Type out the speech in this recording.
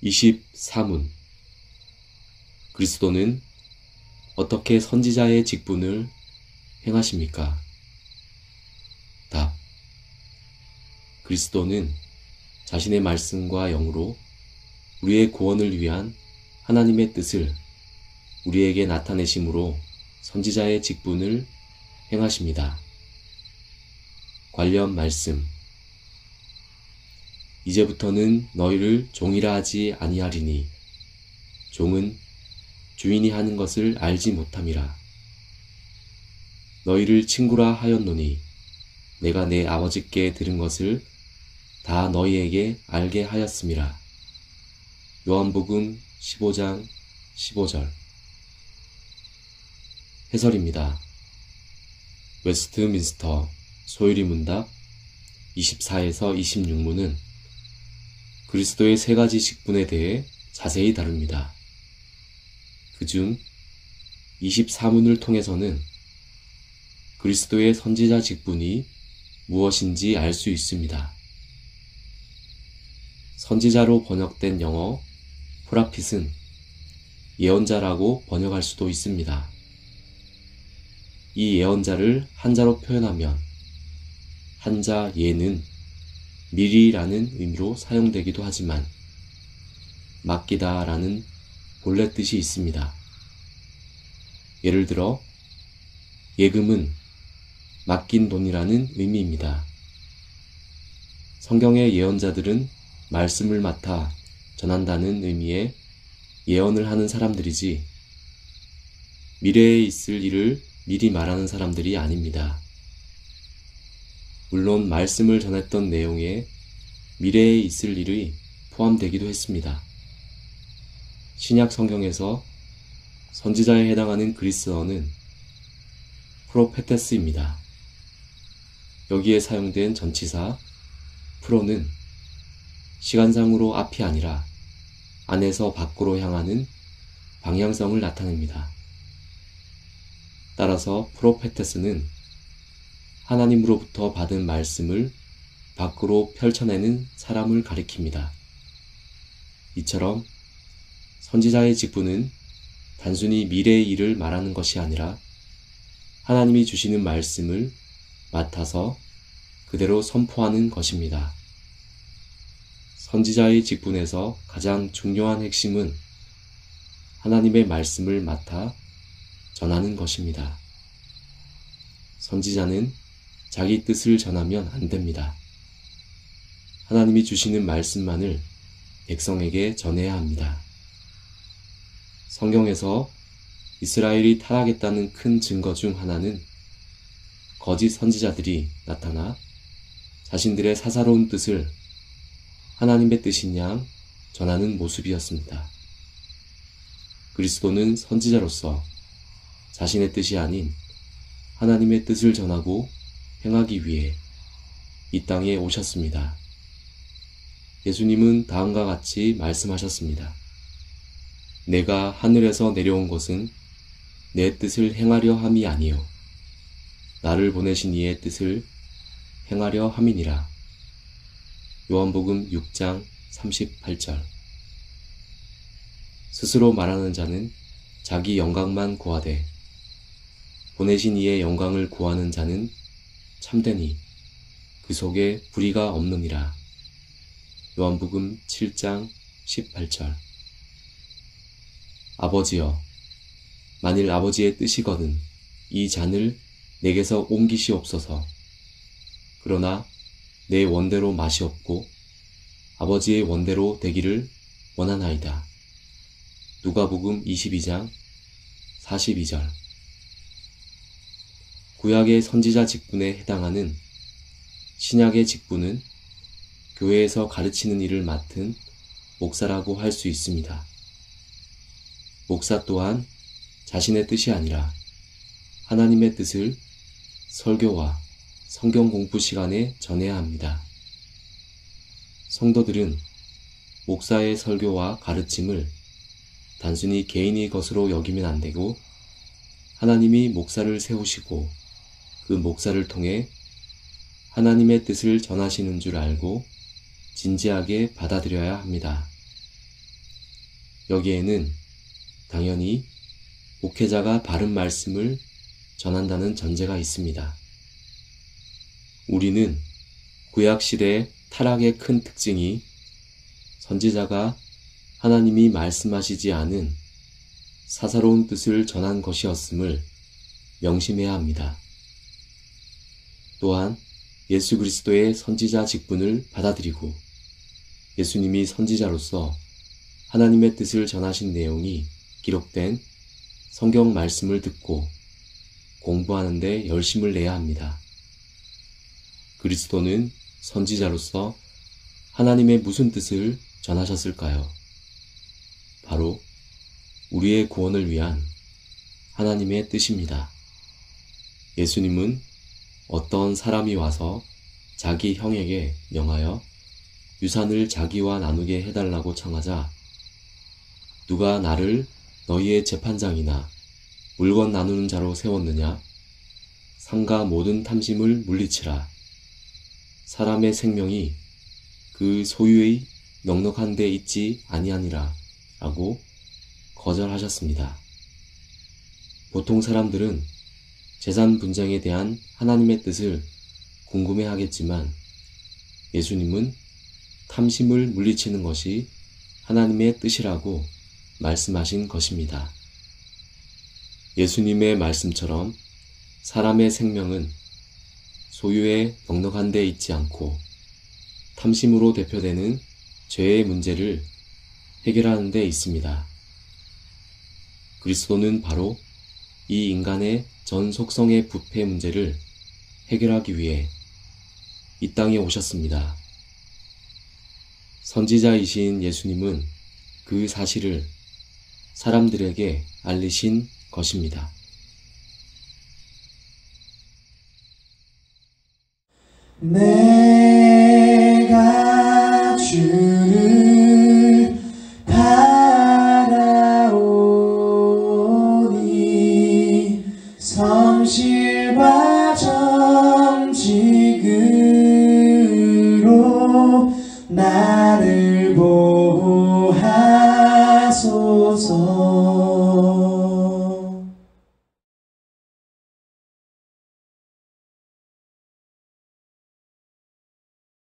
24문. 그리스도는 어떻게 선지자의 직분을 행하십니까? 답. 그리스도는 자신의 말씀과 영으로 우리의 구원을 위한 하나님의 뜻을 우리에게 나타내심으로 선지자의 직분을 행하십니다. 관련 말씀. 이제부터는 너희를 종이라 하지 아니하리니 종은 주인이 하는 것을 알지 못함이라. 너희를 친구라 하였노니 내가 내 아버지께 들은 것을 다 너희에게 알게 하였음이라. 요한복음 15장 15절. 해설입니다. 웨스트민스터 소유리 문답 24에서 26문은 그리스도의 세 가지 직분에 대해 자세히 다룹니다. 그중 24문을 통해서는 그리스도의 선지자 직분이 무엇인지 알 수 있습니다. 선지자로 번역된 영어 프라핏은 예언자라고 번역할 수도 있습니다. 이 예언자를 한자로 표현하면 한자 예는 미리라는 의미로 사용되기도 하지만 맡기다 라는 본래 뜻이 있습니다. 예를 들어 예금은 맡긴 돈이라는 의미입니다. 성경의 예언자들은 말씀을 맡아 전한다는 의미의 예언을 하는 사람들이지 미래에 있을 일을 미리 말하는 사람들이 아닙니다. 물론 말씀을 전했던 내용에 미래에 있을 일이 포함되기도 했습니다. 신약 성경에서 선지자에 해당하는 그리스어는 프로페테스입니다. 여기에 사용된 전치사 프로는 시간상으로 앞이 아니라 안에서 밖으로 향하는 방향성을 나타냅니다. 따라서 프로페테스는 하나님으로부터 받은 말씀을 밖으로 펼쳐내는 사람을 가리킵니다. 이처럼 선지자의 직분은 단순히 미래의 일을 말하는 것이 아니라 하나님이 주시는 말씀을 맡아서 그대로 선포하는 것입니다. 선지자의 직분에서 가장 중요한 핵심은 하나님의 말씀을 맡아 전하는 것입니다. 선지자는 자기 뜻을 전하면 안 됩니다. 하나님이 주시는 말씀만을 백성에게 전해야 합니다. 성경에서 이스라엘이 타락했다는 큰 증거 중 하나는 거짓 선지자들이 나타나 자신들의 사사로운 뜻을 하나님의 뜻인 양 전하는 모습이었습니다. 그리스도는 선지자로서 자신의 뜻이 아닌 하나님의 뜻을 전하고 행하기 위해 이 땅에 오셨습니다. 예수님은 다음과 같이 말씀하셨습니다. 내가 하늘에서 내려온 것은 내 뜻을 행하려 함이 아니요 나를 보내신 이의 뜻을 행하려 함이니라. 요한복음 6장 38절. 스스로 말하는 자는 자기 영광만 구하되 보내신 이의 영광을 구하는 자는 참되니 그 속에 불의가 없느니라. 요한복음 7장 18절. 아버지여, 만일 아버지의 뜻이거든 이 잔을 내게서 옮기시옵소서. 그러나 내 원대로 맛이 없고 아버지의 원대로 되기를 원하나이다. 누가복음 22장 42절. 구약의 선지자 직분에 해당하는 신약의 직분은 교회에서 가르치는 일을 맡은 목사라고 할 수 있습니다. 목사 또한 자신의 뜻이 아니라 하나님의 뜻을 설교와 성경 공부 시간에 전해야 합니다. 성도들은 목사의 설교와 가르침을 단순히 개인의 것으로 여기면 안 되고 하나님이 목사를 세우시고 그 목사를 통해 하나님의 뜻을 전하시는 줄 알고 진지하게 받아들여야 합니다. 여기에는 당연히 목회자가 바른 말씀을 전한다는 전제가 있습니다. 우리는 구약시대의 타락의 큰 특징이 선지자가 하나님이 말씀하시지 않은 사사로운 뜻을 전한 것이었음을 명심해야 합니다. 또한 예수 그리스도의 선지자 직분을 받아들이고 예수님이 선지자로서 하나님의 뜻을 전하신 내용이 기록된 성경 말씀을 듣고 공부하는 데 열심을 내야 합니다. 그리스도는 선지자로서 하나님의 무슨 뜻을 전하셨을까요? 바로 우리의 구원을 위한 하나님의 뜻입니다. 예수님은 어떤 사람이 와서 자기 형에게 명하여 유산을 자기와 나누게 해달라고 청하자 누가 나를 너희의 재판장이나 물건 나누는 자로 세웠느냐? 상가 모든 탐심을 물리치라. 사람의 생명이 그 소유의 넉넉한 데 있지 아니하니라 라고 거절하셨습니다. 보통 사람들은 재산 분쟁에 대한 하나님의 뜻을 궁금해하겠지만 예수님은 탐심을 물리치는 것이 하나님의 뜻이라고 말씀하신 것입니다. 예수님의 말씀처럼 사람의 생명은 소유에 넉넉한 데 있지 않고 탐심으로 대표되는 죄의 문제를 해결하는 데 있습니다. 그리스도는 바로 이 인간의 전 속성의 부패 문제를 해결하기 위해 이 땅에 오셨습니다. 선지자이신 예수님은 그 사실을 사람들에게 알리신 것입니다. 내가 주를 바라오니 성실과 정직으로 나를 보